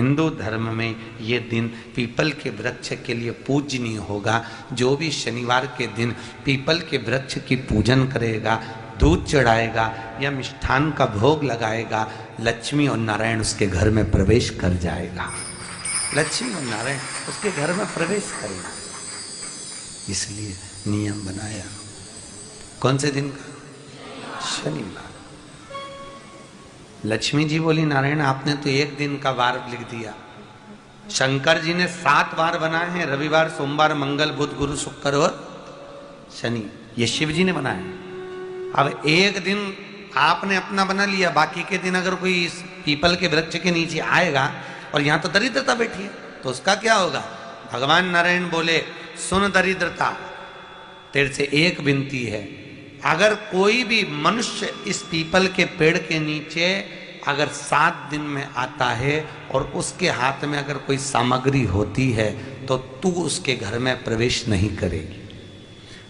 हिंदू धर्म में ये दिन पीपल के वृक्ष के लिए पूजनीय होगा। जो भी शनिवार के दिन पीपल के वृक्ष की पूजन करेगा, दूध चढ़ाएगा या मिष्ठान का भोग लगाएगा, लक्ष्मी और नारायण उसके घर में प्रवेश कर जाएगा। लक्ष्मी और नारायण उसके घर में प्रवेश करेगा। इसलिए नियम बनाया। कौन से दिन का? शनिवार। लक्ष्मी जी बोली, नारायण आपने तो एक दिन का वार लिख दिया। शंकर जी ने 7 वार बनाए हैं, रविवार, सोमवार, मंगल, बुध, गुरु, शुक्र और शनि। ये शिव जी ने बनाया। अब एक दिन आपने अपना बना लिया, बाकी के दिन अगर कोई इस पीपल के वृक्ष के नीचे आएगा और यहाँ तो दरिद्रता बैठी है तो उसका क्या होगा? भगवान नारायण बोले, सुन दरिद्रता, तेरे से एक विनती है, अगर कोई भी मनुष्य इस पीपल के पेड़ के नीचे अगर 7 दिन में आता है और उसके हाथ में अगर कोई सामग्री होती है तो तू उसके घर में प्रवेश नहीं करेगी।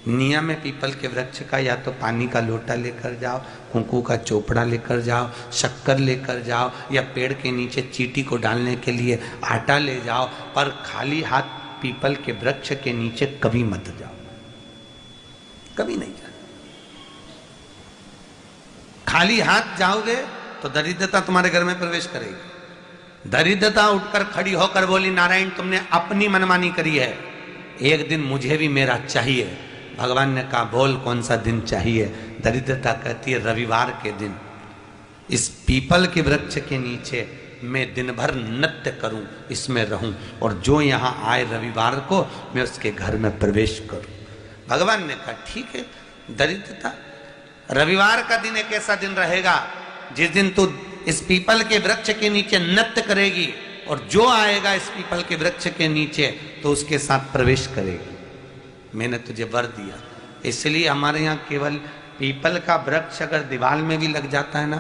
नियम है पीपल के वृक्ष का, या तो पानी का लोटा लेकर जाओ, कुंकू का चोपड़ा लेकर जाओ, शक्कर लेकर जाओ, या पेड़ के नीचे चींटी को डालने के लिए आटा ले जाओ, पर खाली हाथ पीपल के वृक्ष के नीचे कभी मत जाओ, कभी नहीं जाओ। खाली हाथ जाओगे तो दरिद्रता तुम्हारे घर में प्रवेश करेगी। दरिद्रता उठकर खड़ी होकर बोली, नारायण तुमने अपनी मनमानी करी है, एक दिन मुझे भी मेरा चाहिए। भगवान ने कहा, बोल कौन सा दिन चाहिए? दरिद्रता कहती है, रविवार के दिन इस पीपल के वृक्ष के नीचे मैं दिन भर नृत्य करूं, इसमें रहूं, और जो यहाँ आए रविवार को मैं उसके घर में प्रवेश करूं। भगवान ने कहा, ठीक है। दरिद्रता, रविवार का दिन एक ऐसा दिन रहेगा जिस दिन तू इस पीपल के वृक्ष के नीचे नृत्य करेगी और जो आएगा इस पीपल के वृक्ष के नीचे तो उसके साथ प्रवेश करेगी। मैंने तुझे वर दिया। इसलिए हमारे यहाँ केवल पीपल का वृक्ष अगर दीवार में भी लग जाता है ना,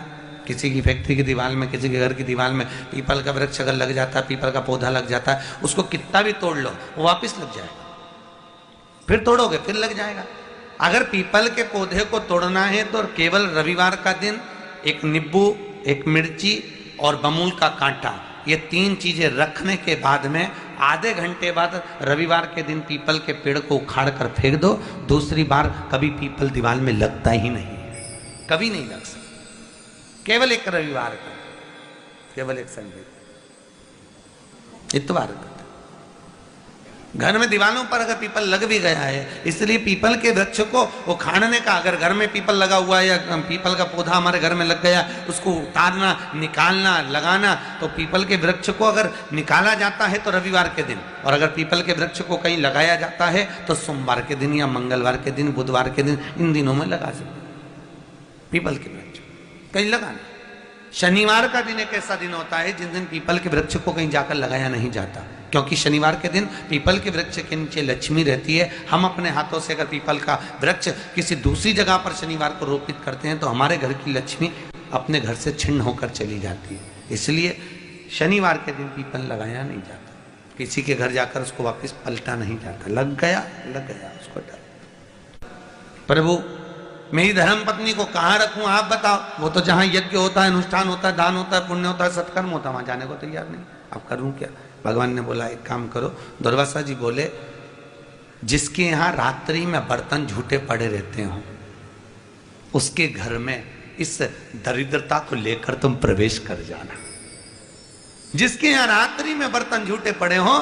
किसी की फैक्ट्री की दीवार में, किसी के घर की दीवार में पीपल का वृक्ष अगर लग जाता है, पीपल का पौधा लग जाता है, उसको कितना भी तोड़ लो वो वापिस लग जाएगा। फिर तोड़ोगे फिर लग जाएगा। अगर पीपल के पौधे को तोड़ना है तो केवल रविवार का दिन एक नींबू, एक मिर्ची और बमूल का कांटा, ये 3 चीजें रखने के बाद में आधे घंटे बाद रविवार के दिन पीपल के पेड़ को उखाड़ कर फेंक दो। दूसरी बार कभी पीपल दीवार में लगता ही नहीं है, कभी नहीं लग सकता। केवल एक रविवार का, केवल एक संडे, इतवार का। घर में दीवारों पर अगर पीपल लग भी गया है, इसलिए पीपल के वृक्ष को उखाड़ने का, अगर घर में पीपल लगा हुआ है या पीपल का पौधा हमारे घर में लग गया, उसको उतारना, निकालना, लगाना, तो पीपल के वृक्ष को अगर निकाला जाता है तो रविवार के दिन, और अगर पीपल के वृक्ष को कहीं लगाया जाता है तो सोमवार के दिन या मंगलवार के दिन, बुधवार के दिन, इन दिनों में लगा सकते पीपल के वृक्ष कहीं लगाना। शनिवार का दिन एक ऐसा दिन होता है जिस दिन पीपल के वृक्ष को कहीं जाकर लगाया नहीं जाता, क्योंकि शनिवार के दिन पीपल के वृक्ष के नीचे लक्ष्मी रहती है। हम अपने हाथों से अगर पीपल का वृक्ष किसी दूसरी जगह पर शनिवार को रोपित करते हैं तो हमारे घर की लक्ष्मी अपने घर से छिन्न होकर चली जाती है। इसलिए शनिवार के दिन पीपल लगाया नहीं जाता, किसी के घर जाकर उसको वापस पलटा नहीं जाता। लग गया उसको डाल। प्रभु मेरी धर्म पत्नी को कहाँ रखूं आप बताओ? वो तो जहाँ यज्ञ होता है, अनुष्ठान होता है, दान होता है, पुण्य होता है, सत्कर्म होता है, वहां जाने को तैयार नहीं। अब करूं क्या? भगवान ने बोला एक काम करो। दुर्वासा जी बोले, जिसके यहाँ रात्रि में बर्तन झूठे पड़े रहते हो उसके घर में इस दरिद्रता को लेकर तुम प्रवेश कर जाना। जिसके यहाँ रात्रि में बर्तन झूठे पड़े हो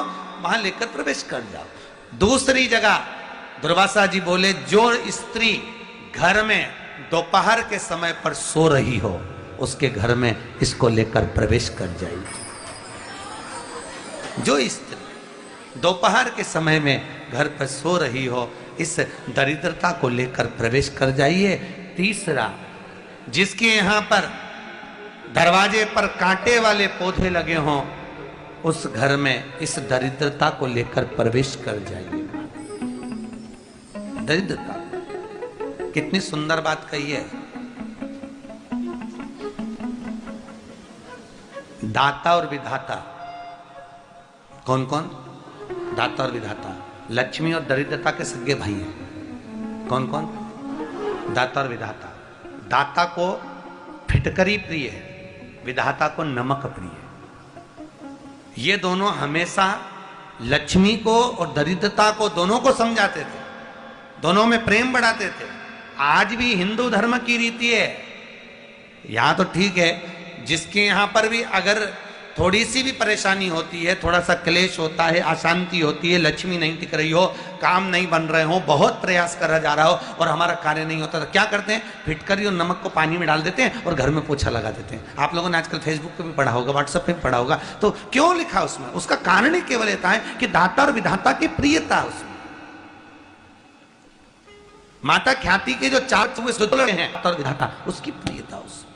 वहां लेकर प्रवेश कर जाओ। दूसरी जगह दुर्वासा जी बोले, जो स्त्री घर में दोपहर के समय पर सो रही हो उसके घर में इसको लेकर प्रवेश कर जाइए। जो स्त्री दोपहर के समय में घर पर सो रही हो इस दरिद्रता को लेकर प्रवेश कर जाइए। तीसरा, जिसके यहाँ पर दरवाजे पर कांटे वाले पौधे लगे हों उस घर में इस दरिद्रता को लेकर प्रवेश कर जाइए। दरिद्रता, कितनी सुंदर बात कही है। दाता और विधाता, कौन कौन? दाता और विधाता। लक्ष्मी और दरिद्रता के सगे भाई हैं। कौन कौन? दाता और विधाता। दाता को फिटकरी प्रिय है, विधाता को नमक प्रिय है। ये दोनों हमेशा लक्ष्मी को और दरिद्रता को दोनों को समझाते थे, दोनों में प्रेम बढ़ाते थे। आज भी हिंदू धर्म की रीति है, यहां तो ठीक है, जिसके यहां पर भी अगर थोड़ी सी भी परेशानी होती है, थोड़ा सा क्लेश होता है, अशांति होती है, लक्ष्मी नहीं टिक रही हो, काम नहीं बन रहे हो, बहुत प्रयास करा जा रहा हो और हमारा कार्य नहीं होता, तो क्या करते हैं, फिटकरी और नमक को पानी में डाल देते हैं और घर में पोछा लगा देते हैं। आप लोगों ने आजकल फेसबुक पे भी पढ़ा होगा, व्हाट्सएप पे भी पढ़ा होगा। तो क्यों लिखा उसमें? उसका कारण ही केवल ये है कि दाता और विधाता की प्रियता उसमें। माता ख्याति के जो चार हैं, दाता और विधाता, उसकी प्रियता उसमें,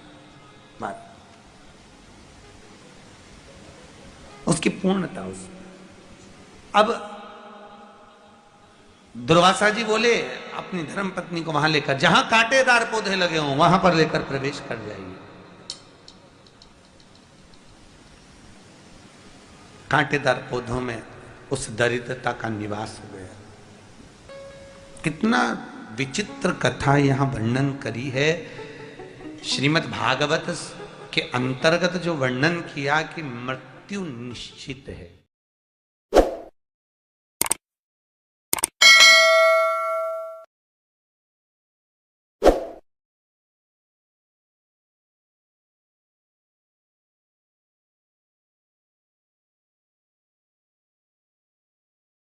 उसकी पूर्णता उसमें। अब दुर्वासा जी बोले अपनी धर्म पत्नी को वहां लेकर, जहां कांटेदार पौधे लगे हों वहां पर लेकर प्रवेश कर जाइए। कांटेदार पौधों में उस दरिद्रता का निवास हो गया। कितना विचित्र कथा यहां वर्णन करी है। श्रीमद् भागवत के अंतर्गत जो वर्णन किया कि मृत्यु निश्चित है,